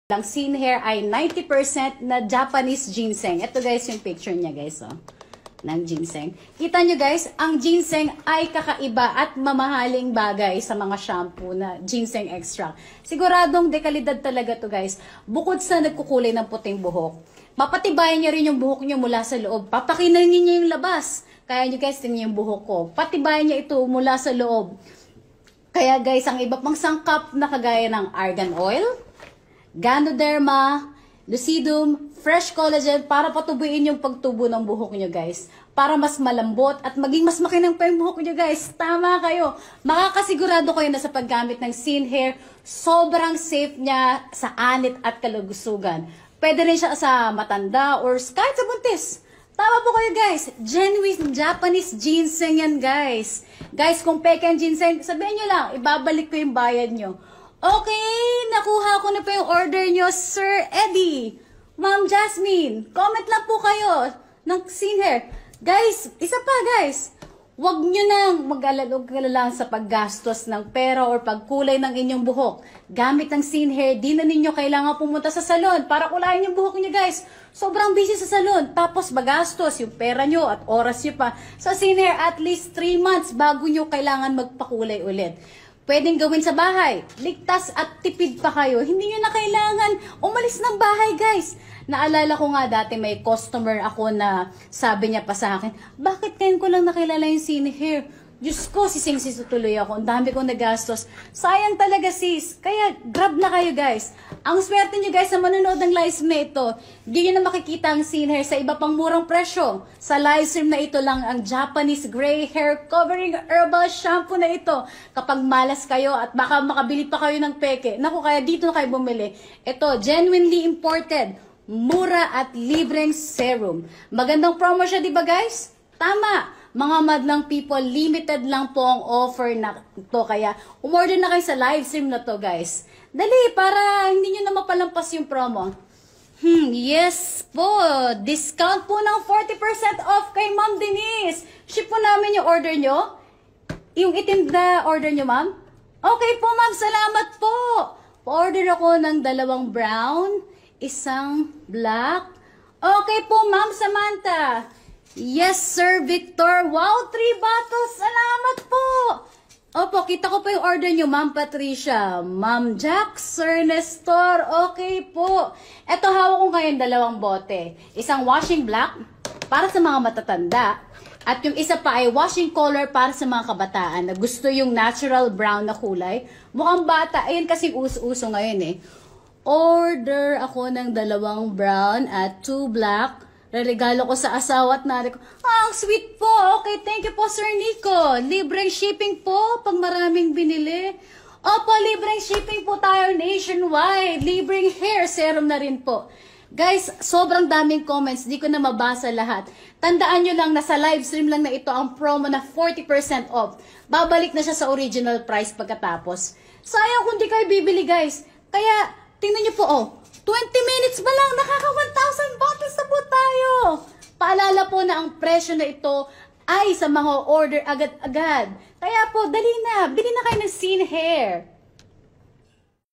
lang scene hair ay 90% na Japanese ginseng. Ito guys yung picture niya guys, oh, ng ginseng. Kita nyo guys, ang ginseng ay kakaiba at mamahaling bagay sa mga shampoo na ginseng extract. Siguradong dekalidad talaga to guys. Bukod sa nagkukulay ng puting buhok, mapatibayan niya rin yung buhok niyo mula sa loob. Papakinangin niya yung labas. Kaya nyo guys, tingnan yung buhok ko. Patibayan niya ito mula sa loob. Kaya guys, ang iba pang sangkap na kagaya ng argan oil, Ganoderma, Lucidum, Fresh Collagen para patubuin yung pagtubo ng buhok nyo guys. Para mas malambot at maging mas makinang pa yung buhok nyo guys. Tama kayo. Makakasigurado kayo na sa paggamit ng scene hair, sobrang safe niya sa anit at kalugusugan. Pwede rin siya sa matanda or kahit sa buntis. Tama po kayo guys. Genuine Japanese ginseng yan guys. Guys, kung peke ang ginseng, sabihin nyo lang, ibabalik ko yung bayad nyo. Okay, nakuha ko na po yung order nyo, Sir Eddie. Ma'am Jasmine, comment lang po kayo ng scene hair. Guys, isa pa guys. Huwag nyo nang mag-alala sa paggastos ng pera or pagkulay ng inyong buhok. Gamit ng scene hair, di na ninyo kailangan pumunta sa salon para kulayin yung buhok nyo guys. Sobrang busy sa salon. Tapos magastos yung pera nyo at oras nyo pa. Sa scene hair, at least 3 months bago nyo kailangan magpakulay ulit. Pwedeng gawin sa bahay. Ligtas at tipid pa kayo. Hindi nyo na kailangan umalis ng bahay, guys. Naalala ko nga dati may customer ako na sabi niya pa sa akin, bakit ngayon ko lang nakilala yung scene hair? Diyos ko, sising-sis tuloy ako. Ang dami kong nagastos. Sayang talaga sis. Kaya grab na kayo guys. Ang swerte nyo guys sa manonood ng live stream na ito. Hindi nyo na makikita ang scene hair sa iba pang murang presyo. Sa live stream na ito lang ang Japanese Gray Hair Covering Herbal Shampoo na ito. Kapag malas kayo at baka makabili pa kayo ng peke. Naku, kaya dito na kayo bumili. Ito, genuinely imported. Mura at libreng serum. Magandang promo siya, di ba guys? Tama. Mga madlang people, limited lang po ang offer na to. Kaya umorder na kayo sa live stream na to guys. Dali, para hindi nyo na mapalampas yung promo. Yes po. Discount po ng 40% off kay Ma'am Denise. Ship po namin yung order nyo. Yung itim na order nyo, ma'am. Okay po, ma'am. Salamat po. Pa-order ako ng 2 brown, 1 black. Okay po, ma'am Samantha. Yes, Sir Victor. Wow, 3 bottles. Salamat po. Opo, kita ko po yung order nyo, Ma'am Patricia. Ma'am Jack, Sir Nestor. Okay po. Ito, hawak ko ngayon 2 bote. Isang washing black para sa mga matatanda. At yung isa pa ay washing color para sa mga kabataan na gusto yung natural brown na kulay. Mukhang bata. Ayun kasing uso-uso ngayon eh. Order ako ng 2 brown at 2 black. Regalo ko sa asawa at nanay ko. Ang sweet po. Okay, thank you po, Sir Nico. Libreng shipping po pag maraming binili. Opo, libreng shipping po tayo nationwide. Libreng hair serum na rin po. Guys, sobrang daming comments. Di ko na mabasa lahat. Tandaan nyo lang na sa live stream lang na ito ang promo na 40% off. Babalik na siya sa original price pagkatapos. Sayang kung di kayo bibili, guys. Kaya, tingnan nyo po, oh. 20 minutes ba lang, nakaka 1,000 bottles na po tayo. Paalala po na ang presyo na ito ay sa mga order agad-agad. Kaya po, dali na, bili na kayo ng scene hair.